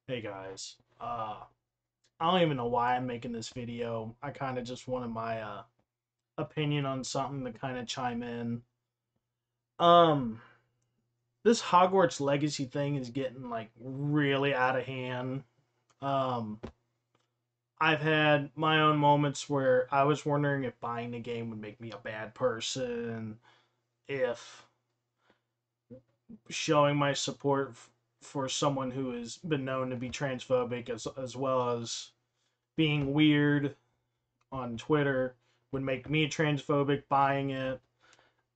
Hey guys, I don't even know why I'm making this video. I kind of just wanted my opinion on something to kind of chime in. Um, this Hogwarts Legacy thing is getting like really out of hand. Um, I've had my own moments where I was wondering if buying the game would make me a bad person, if showing my support for someone who has been known to be transphobic as well as being weird on Twitter would make me transphobic buying it.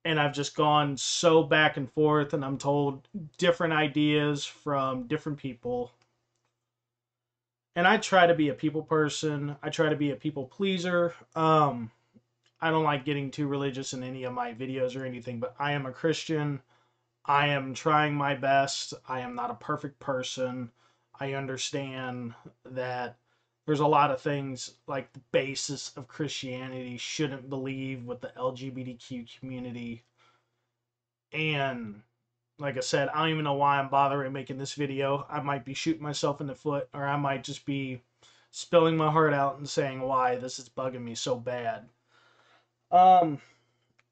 And I've just gone so back and forth, and I'm told different ideas from different people. And I try to be a people person. I try to be a people pleaser. I don't like getting too religious in any of my videos or anything, but I am a Christian. I am trying my best. I am not a perfect person. I understand that there's a lot of things like the basis of Christianity shouldn't believe with the LGBTQ community. And like I said, I don't even know why I'm bothering making this video. I might be shooting myself in the foot, or I might just be spilling my heart out and saying why this is bugging me so bad. Um,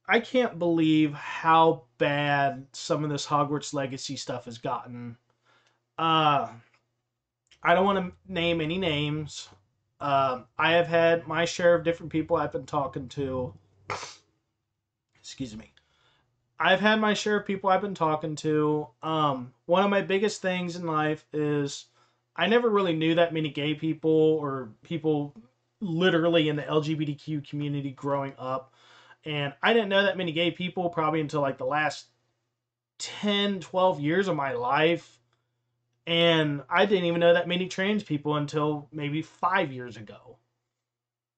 I can't believe how bad some of this Hogwarts Legacy stuff has gotten. Uh, I don't want to name any names. I have had my share of different people I've been talking to. Excuse me. I've had my share of people I've been talking to. One of my biggest things in life is I never really knew that many gay people or people literally in the LGBTQ community growing up. And I didn't know that many gay people probably until like the last 10, 12 years of my life. And I didn't even know that many trans people until maybe 5 years ago.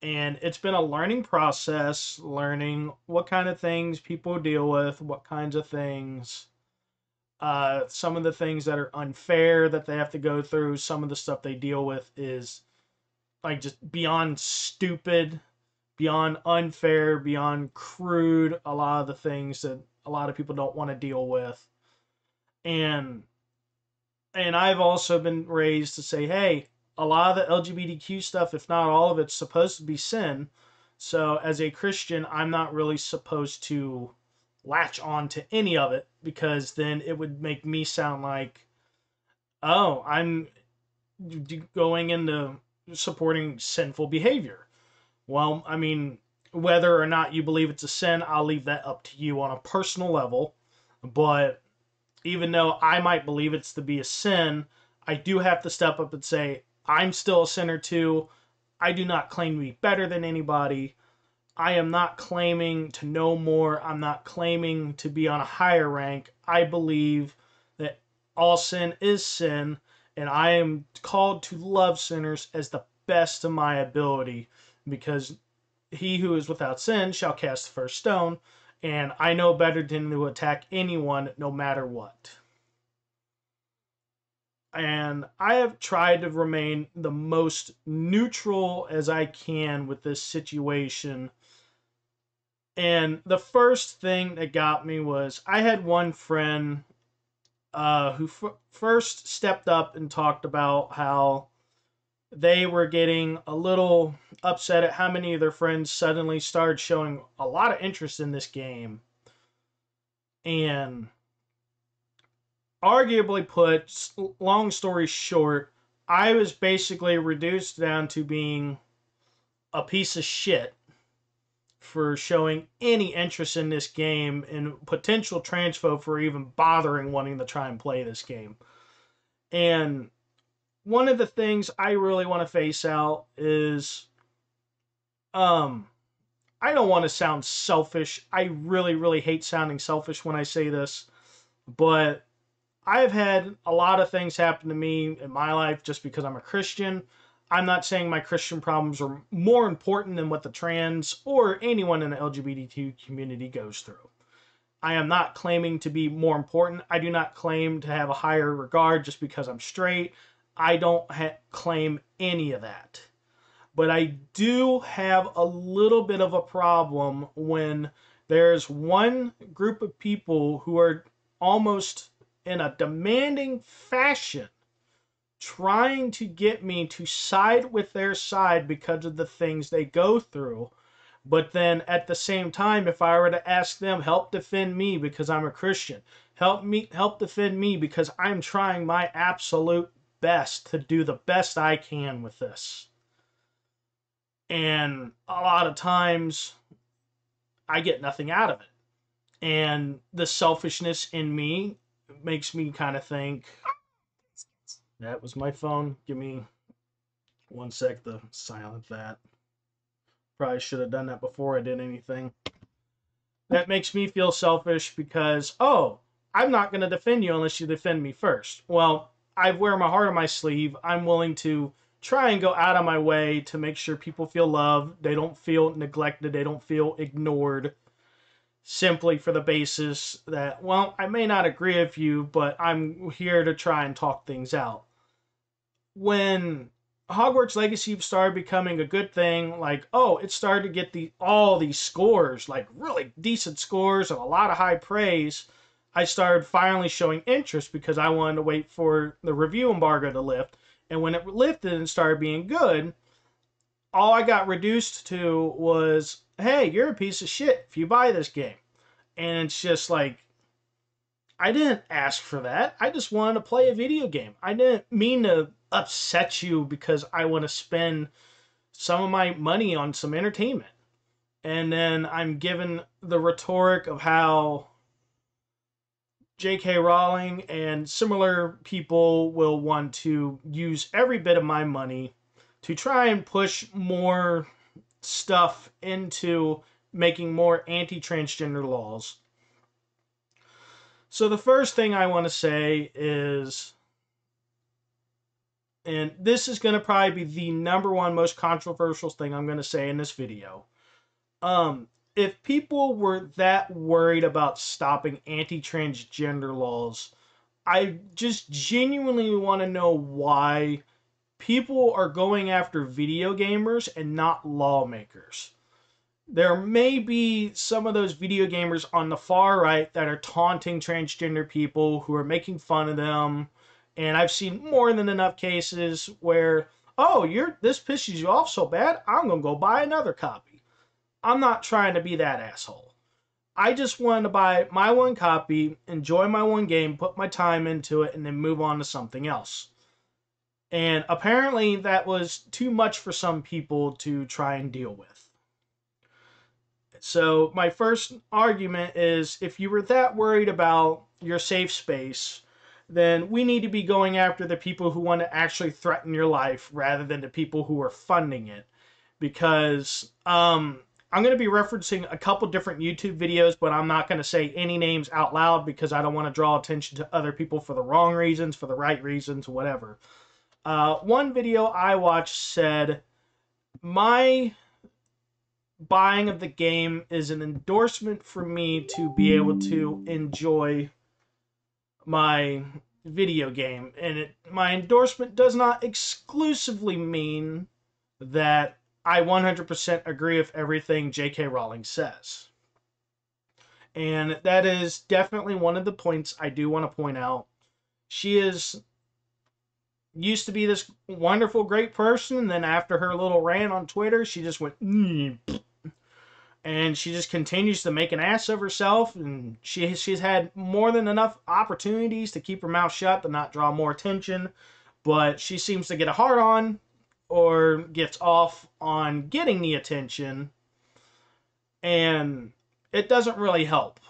And it's been a learning process, learning what kind of things people deal with, what kinds of things, some of the things that are unfair that they have to go through. Some of the stuff they deal with is like just beyond stupid, beyond unfair, beyond crude. A lot of the things that a lot of people don't want to deal with. And I've also been raised to say, hey, a lot of the LGBTQ stuff, if not all of it's supposed to be sin. So as a Christian, I'm not really supposed to latch on to any of it because then it would make me sound like, oh, I'm going into supporting sinful behavior. Well, I mean, whether or not you believe it's a sin, I'll leave that up to you on a personal level. But even though I might believe it's to be a sin, I do have to step up and say, I'm still a sinner too. I do not claim to be better than anybody. I am not claiming to know more. I'm not claiming to be on a higher rank. I believe that all sin is sin, and I am called to love sinners as the best of my ability because he who is without sin shall cast the first stone, and I know better than to attack anyone no matter what. And I have tried to remain the most neutral as I can with this situation. And the first thing that got me was I had one friend who first stepped up and talked about how they were getting a little upset at how many of their friends suddenly started showing a lot of interest in this game. And arguably put, long story short, I was basically reduced down to being a piece of shit for showing any interest in this game and potential transphobe for even bothering wanting to try and play this game. And one of the things I really want to face out is um I don't want to sound selfish. I really, really hate sounding selfish when I say this, but I've had a lot of things happen to me in my life just because I'm a Christian. I'm not saying my Christian problems are more important than what the trans or anyone in the LGBTQ community goes through. I am not claiming to be more important. I do not claim to have a higher regard just because I'm straight. I don't claim any of that. But I do have a little bit of a problem when there's one group of people who are almost in a demanding fashion trying to get me to side with their side because of the things they go through. But then at the same time, if I were to ask them, help defend me because I'm a Christian, help defend me because I'm trying my absolute best to do the best I can with this. And a lot of times I get nothing out of it. And the selfishness in me makes me kind of think, that was my phone. Give me one sec to silence that. Probably should have done that before I did anything. That makes me feel selfish because, oh, I'm not going to defend you unless you defend me first. Well, I wear my heart on my sleeve. I'm willing to try and go out of my way to make sure people feel loved. They don't feel neglected. They don't feel ignored. Simply for the basis that, well, I may not agree with you, but I'm here to try and talk things out. When Hogwarts Legacy started becoming a good thing, like, oh, it started to get all these scores, like really decent scores and a lot of high praise, I started finally showing interest because I wanted to wait for the review embargo to lift. And when it lifted and started being good, all I got reduced to was, hey, you're a piece of shit if you buy this game. And it's just like, I didn't ask for that. I just wanted to play a video game. I didn't mean to upset you because I want to spend some of my money on some entertainment. And then I'm given the rhetoric of how J.K. Rowling and similar people will want to use every bit of my money to try and push more stuff into making more anti-transgender laws. So the first thing I want to say is, and this is going to probably be the number one most controversial thing I'm going to say in this video. If people were that worried about stopping anti-transgender laws, I just genuinely want to know why people are going after video gamers and not lawmakers. There may be some of those video gamers on the far right that are taunting transgender people, who are making fun of them. And I've seen more than enough cases where, oh, this pisses you off so bad, I'm going to go buy another copy. I'm not trying to be that asshole. I just wanted to buy my one copy, enjoy my one game, put my time into it, and then move on to something else. And apparently that was too much for some people to try and deal with. So my first argument is, if you were that worried about your safe space, then we need to be going after the people who want to actually threaten your life rather than the people who are funding it. Because I'm going to be referencing a couple different YouTube videos, but I'm not going to say any names out loud because I don't want to draw attention to other people for the wrong reasons, for the right reasons, whatever. One video I watched said, my buying of the game is an endorsement for me to be able to enjoy my video game. And my endorsement does not exclusively mean that I 100% agree with everything J.K. Rowling says. And that is definitely one of the points I do want to point out. She used to be this wonderful, great person, and then after her little rant on Twitter, she just went, and she just continues to make an ass of herself, and she's had more than enough opportunities to keep her mouth shut, to not draw more attention, but she seems to get a hard on, or gets off on getting the attention, and it doesn't really help.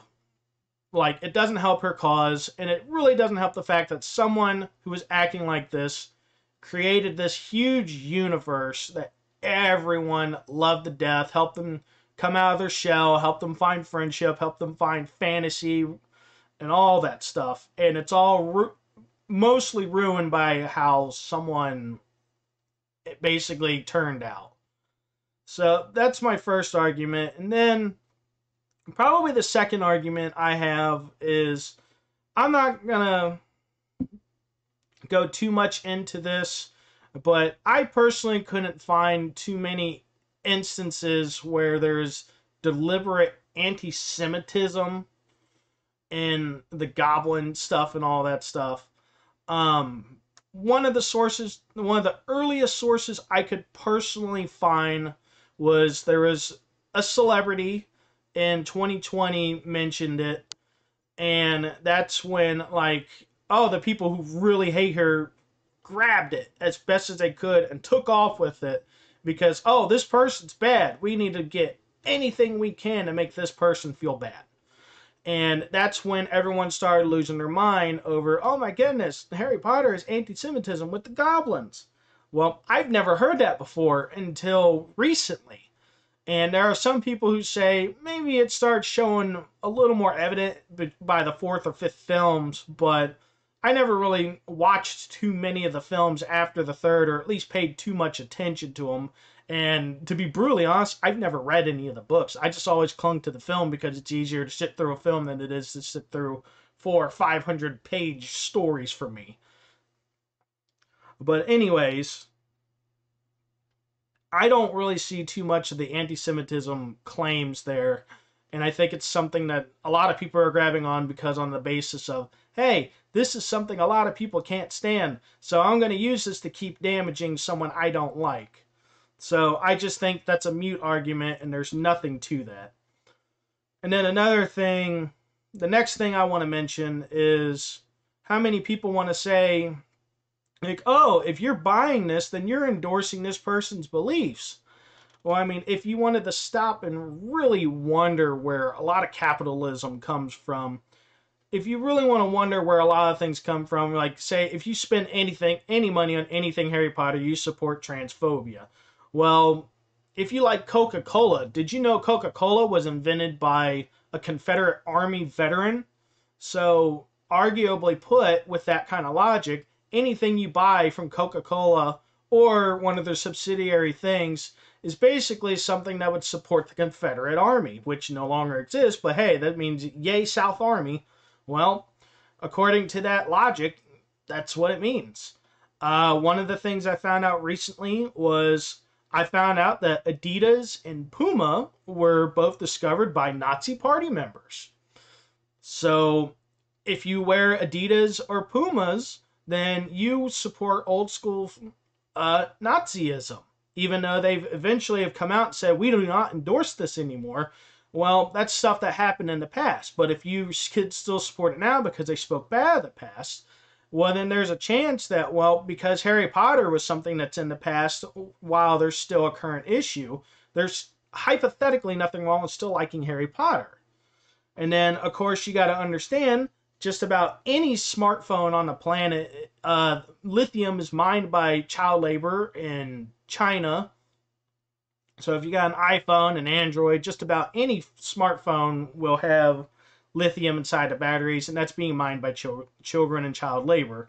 Like, it doesn't help her cause, and it really doesn't help the fact that someone who is acting like this created this huge universe that everyone loved to death, helped them come out of their shell, helped them find friendship, helped them find fantasy, and all that stuff. And it's all mostly ruined by how someone basically turned out. So that's my first argument. And then probably the second argument I have is, I'm not gonna go too much into this, but I personally couldn't find too many instances where there's deliberate anti-Semitism in the Goblin stuff and all that stuff. one of the earliest sources I could personally find was there was a celebrity in 2020 mentioned it, and that's when, like, oh, the people who really hate her grabbed it as best as they could and took off with it because, oh, this person's bad. We need to get anything we can to make this person feel bad. And that's when everyone started losing their mind over, oh my goodness, Harry Potter is anti-Semitism with the goblins. Well, I've never heard that before until recently. And there are some people who say maybe it starts showing a little more evident by the fourth or fifth films, but I never really watched too many of the films after the third, or at least paid too much attention to them. And to be brutally honest, I've never read any of the books. I just always clung to the film because it's easier to sit through a film than it is to sit through 400 or 500 page stories for me. But anyways, I don't really see too much of the anti-Semitism claims there. And I think it's something that a lot of people are grabbing on because on the basis of, hey, this is something a lot of people can't stand, so I'm going to use this to keep damaging someone I don't like. So I just think that's a mute argument and there's nothing to that. And then another thing, the next thing I want to mention is how many people want to say, like, oh, if you're buying this, then you're endorsing this person's beliefs. Well, I mean, if you wanted to stop and really wonder where a lot of capitalism comes from, if you really want to wonder where a lot of things come from, like, say, if you spend any money on anything Harry Potter, you support transphobia. Well, if you like Coca-Cola, did you know Coca-Cola was invented by a Confederate Army veteran? So, arguably put, with that kind of logic, anything you buy from Coca-Cola or one of their subsidiary things is basically something that would support the Confederate Army, which no longer exists, but hey, that means yay South Army. Well, according to that logic, that's what it means. One of the things I found out recently was I found out that Adidas and Puma were both discovered by Nazi party members. So if you wear Adidas or Pumas, then you support old school Nazism, even though they've eventually have come out and said, we do not endorse this anymore. Well, that's stuff that happened in the past. But if you could still support it now because they spoke bad of the past, well, then there's a chance that, well, because Harry Potter was something that's in the past, while there's still a current issue, there's hypothetically nothing wrong with still liking Harry Potter. And then, of course, you got to understand, just about any smartphone on the planet, lithium is mined by child labor in China. So if you got an iPhone, an Android, just about any smartphone will have lithium inside the batteries, and that's being mined by children and child labor.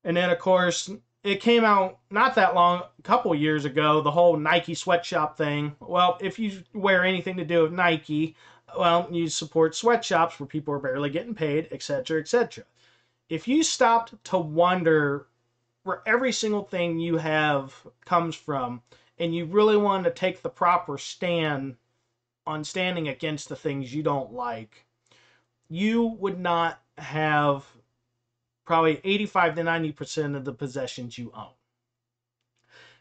And then, of course, it came out not that long, a couple years ago, the whole Nike sweatshop thing. Well, if you wear anything to do with Nike, well, you support sweatshops where people are barely getting paid, etc., etc. If you stopped to wonder where every single thing you have comes from, and you really want to take the proper stand on standing against the things you don't like, you would not have probably 85 to 90% of the possessions you own.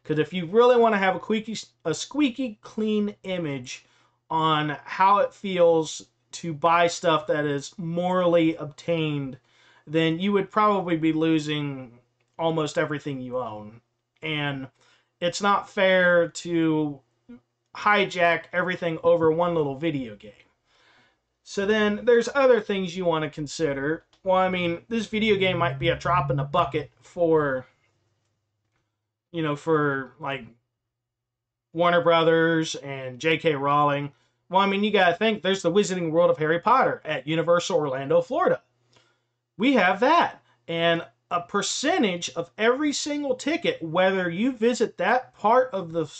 Because if you really want to have a squeaky clean image on how it feels to buy stuff that is morally obtained, then you would probably be losing almost everything you own. And it's not fair to hijack everything over one little video game. So then there's other things you want to consider. Well, I mean, this video game might be a drop in the bucket for, for like Warner Brothers and J.K. Rowling. Well, I mean, you got to think there's the Wizarding World of Harry Potter at Universal Orlando, Florida. We have that. And a percentage of every single ticket, whether you visit that part of the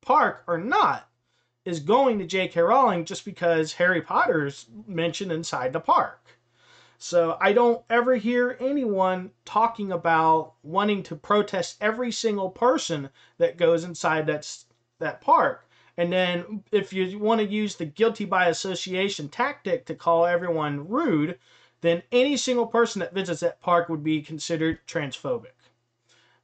park or not, is going to J.K. Rowling just because Harry Potter's mentioned inside the park. So I don't ever hear anyone talking about wanting to protest every single person that goes inside that park. And then if you want to use the guilty by association tactic to call everyone rude, then any single person that visits that park would be considered transphobic.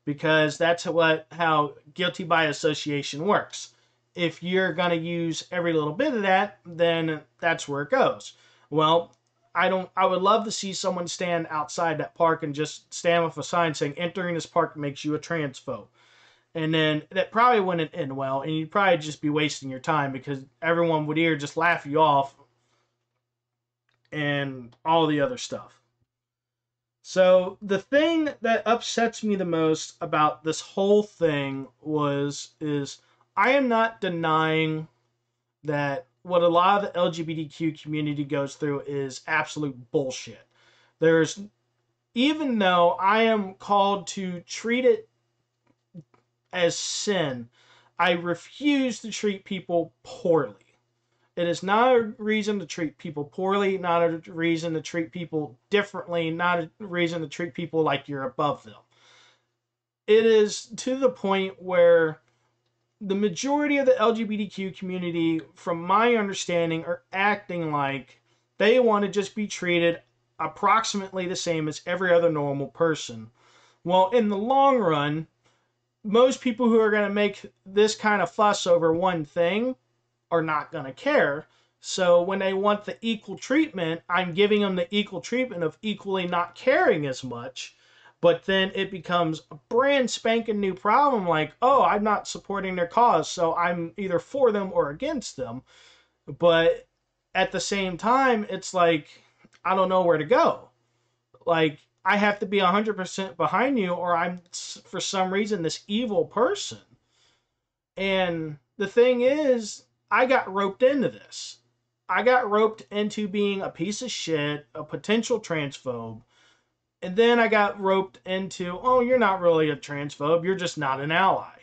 Because that's how guilty by association works. If you're going to use every little bit of that, then that's where it goes. Well, I would love to see someone stand outside that park and just stand with a sign saying, entering this park makes you a transphobe. And then that probably wouldn't end well, and you'd probably just be wasting your time because everyone would either just laugh you off and all the other stuff. So the thing that upsets me the most about this whole thing is I am not denying that what a lot of the LGBTQ community goes through is absolute bullshit. Even though I am called to treat it as sin, I refuse to treat people poorly. It is not a reason to treat people poorly, not a reason to treat people differently, not a reason to treat people like you're above them. It is to the point where the majority of the LGBTQ community, from my understanding, are acting like they want to just be treated approximately the same as every other normal person. Well, in the long run, most people who are going to make this kind of fuss over one thing are not going to care. So when they want the equal treatment, I'm giving them the equal treatment of equally not caring as much. But then it becomes a brand spanking new problem like, oh, I'm not supporting their cause, so I'm either for them or against them. But at the same time, it's like, I don't know where to go. Like, I have to be 100% behind you, or I'm, for some reason, this evil person. And the thing is, I got roped into this. I got roped into being a piece of shit, a potential transphobe. And then I got roped into, oh, you're not really a transphobe, you're just not an ally.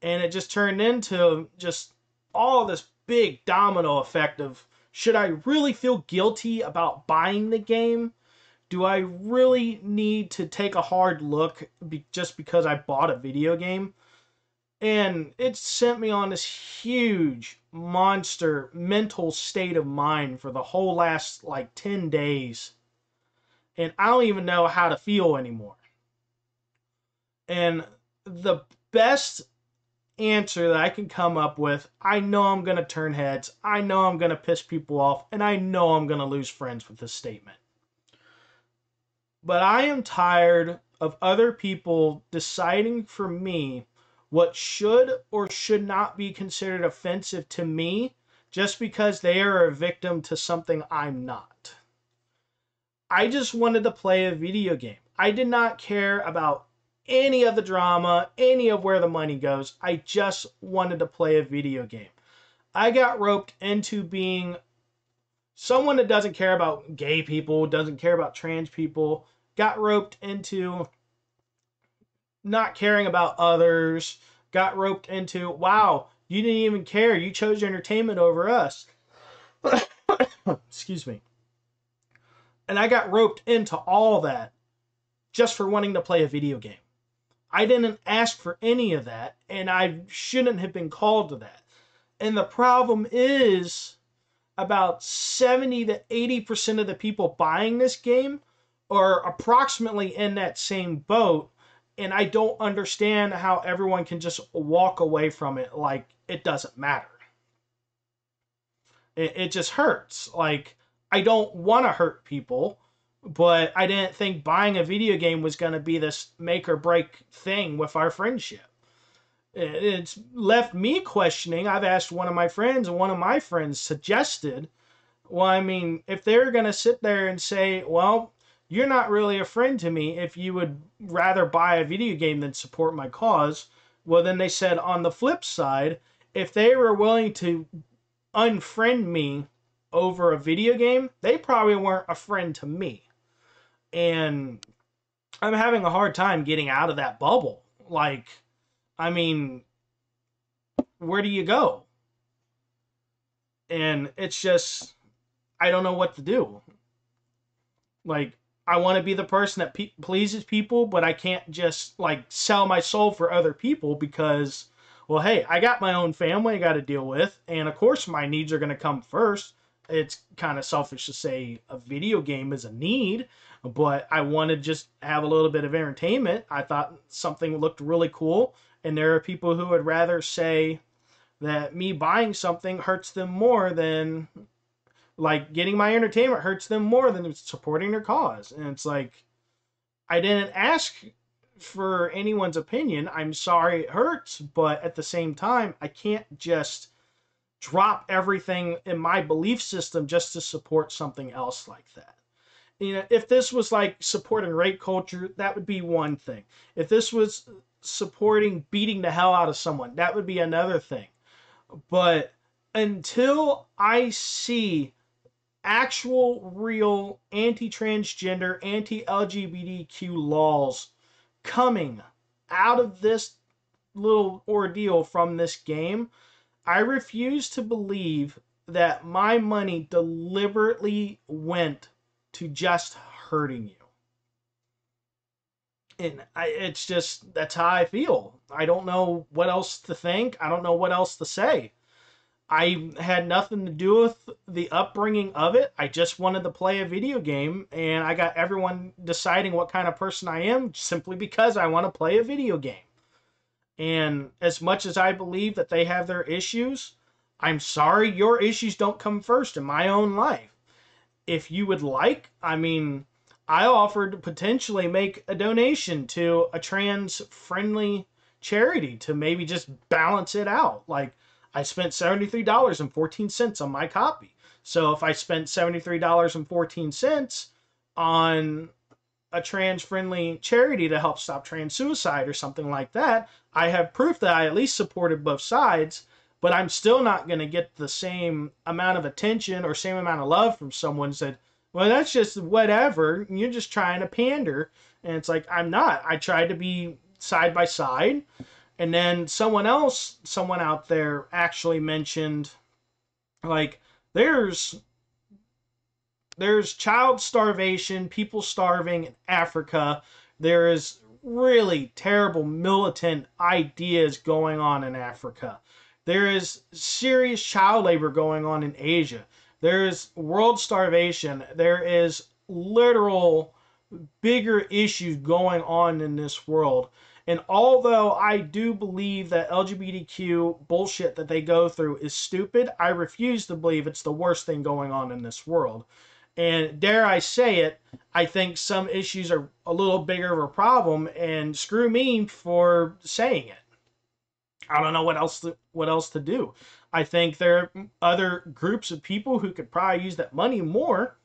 And it just turned into just all this big domino effect of, should I really feel guilty about buying the game? Do I really need to take a hard look just because I bought a video game? And it sent me on this huge monster mental state of mind for the whole last like 10 days. And I don't even know how to feel anymore. And the best answer that I can come up with, I know I'm going to turn heads, I know I'm going to piss people off, and I know I'm going to lose friends with this statement. But I am tired of other people deciding for me what should or should not be considered offensive to me just because they are a victim to something I'm not. I just wanted to play a video game. I did not care about any of the drama, any of where the money goes. I just wanted to play a video game. I got roped into being someone that doesn't care about gay people, doesn't care about trans people, got roped into not caring about others, got roped into, wow, you didn't even care. You chose entertainment over us. Excuse me. And I got roped into all that just for wanting to play a video game. I didn't ask for any of that, and I shouldn't have been called to that. And the problem is, about 70 to 80% of the people buying this game are approximately in that same boat, and I don't understand how everyone can just walk away from it like it doesn't matter. It just hurts. Like, I don't want to hurt people, but I didn't think buying a video game was going to be this make or break thing with our friendship. It's left me questioning. I've asked one of my friends, and one of my friends suggested, well, I mean, if they're going to sit there and say, well, you're not really a friend to me if you would rather buy a video game than support my cause, well, then they said on the flip side, if they were willing to unfriend me over a video game, they probably weren't a friend to me. And I'm having a hard time getting out of that bubble. Like, I mean, where do you go? And it's just, I don't know what to do. Like, I want to be the person that pleases people, but I can't just, like, sell my soul for other people because, well, hey, I got my own family I got to deal with, and of course my needs are going to come first. it's kind of selfish to say a video game is a need, but I want to just have a little bit of entertainment. I thought something looked really cool, and there are people who would rather say that me buying something hurts them more than, like, getting my entertainment hurts them more than supporting their cause. And it's like, I didn't ask for anyone's opinion. I'm sorry it hurts, but at the same time, I can't just drop everything in my belief system just to support something else like that. You know, if this was like supporting rape culture, that would be one thing. If this was supporting beating the hell out of someone, that would be another thing. But until I see actual, real anti-transgender, anti-LGBTQ laws coming out of this little ordeal from this game, I refuse to believe that my money deliberately went to just hurting you. And it's just, that's how I feel. I don't know what else to think. I don't know what else to say. I had nothing to do with the upbringing of it. I just wanted to play a video game, and I got everyone deciding what kind of person I am simply because I want to play a video game. And as much as I believe that they have their issues, I'm sorry your issues don't come first in my own life. If you would like, I mean, I offered to potentially make a donation to a trans-friendly charity to maybe just balance it out. Like, I spent $73.14 on my copy. So if I spent $73.14 on a trans-friendly charity to help stop trans suicide or something like that, I have proof that I at least supported both sides, but I'm still not going to get the same amount of attention or same amount of love from someone who said, well, that's just whatever, you're just trying to pander. And it's like, I'm not. I tried to be side by side. And then someone out there actually mentioned, like, there's child starvation, people starving in Africa. There is really terrible militant ideas going on in Africa. There is serious child labor going on in Asia. There is world starvation. There is literal bigger issues going on in this world. And although I do believe that LGBTQ bullshit that they go through is stupid, I refuse to believe it's the worst thing going on in this world. And dare I say it, I think some issues are a little bigger of a problem, and screw me for saying it. I don't know what else to do. I think there are other groups of people who could probably use that money more.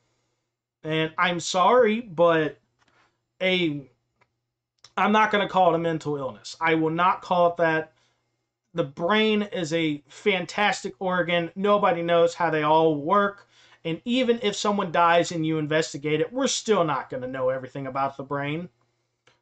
And I'm sorry, but I'm not going to call it a mental illness. I will not call it that. The brain is a fantastic organ. Nobody knows how they all work. And even if someone dies and you investigate it, we're still not going to know everything about the brain.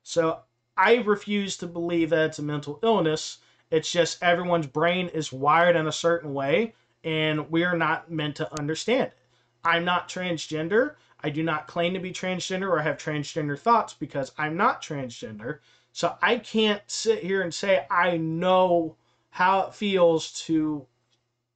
So I refuse to believe that it's a mental illness. It's just everyone's brain is wired in a certain way, and we are not meant to understand it. I'm not transgender. I do not claim to be transgender or have transgender thoughts because I'm not transgender. So I can't sit here and say I know how it feels to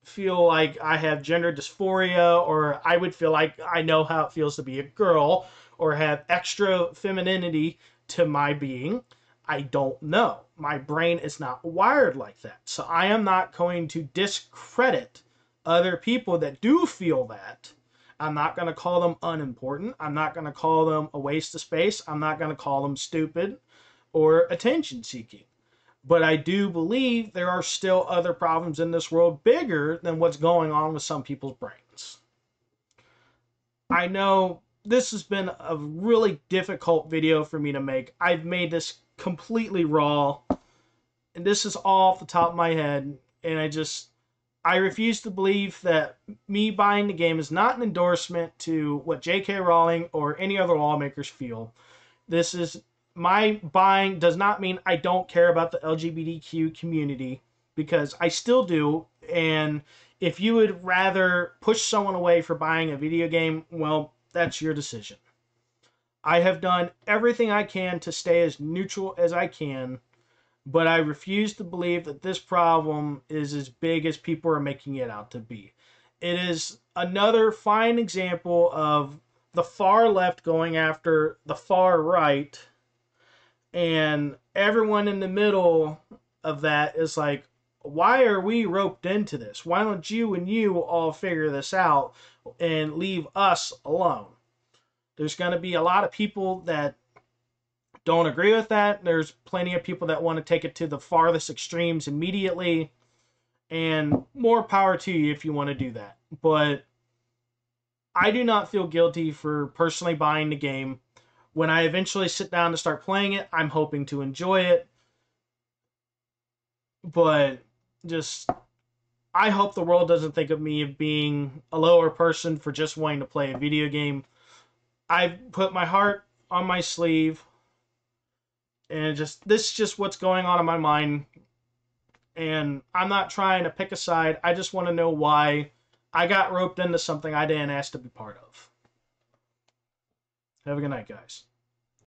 feel like I have gender dysphoria, or I would feel like I know how it feels to be a girl or have extra femininity to my being. I don't know. My brain is not wired like that. So I am not going to discredit other people that do feel that. I'm not going to call them unimportant. I'm not going to call them a waste of space. I'm not going to call them stupid or attention seeking. But I do believe there are still other problems in this world bigger than what's going on with some people's brains. I know this has been a really difficult video for me to make. I've made this completely raw, and this is all off the top of my head, and I refuse to believe that me buying the game is not an endorsement to what J.K. Rowling or any other lawmakers feel. My buying does not mean I don't care about the LGBTQ community, because I still do. And if you would rather push someone away for buying a video game, well, that's your decision. I have done everything I can to stay as neutral as I can, but I refuse to believe that this problem is as big as people are making it out to be. it is another fine example of the far left going after the far right, and everyone in the middle of that is like, why are we roped into this? Why don't you and you all figure this out and leave us alone? There's going to be a lot of people that don't agree with that. There's plenty of people that want to take it to the farthest extremes immediately, and more power to you if you want to do that. But I do not feel guilty for personally buying the game. When I eventually sit down to start playing it, I'm hoping to enjoy it. But just, I hope the world doesn't think of me as being a lower person for just wanting to play a video game. I've put my heart on my sleeve, and this is just what's going on in my mind. And I'm not trying to pick a side. I just want to know why I got roped into something I didn't ask to be part of. Have a good night, guys.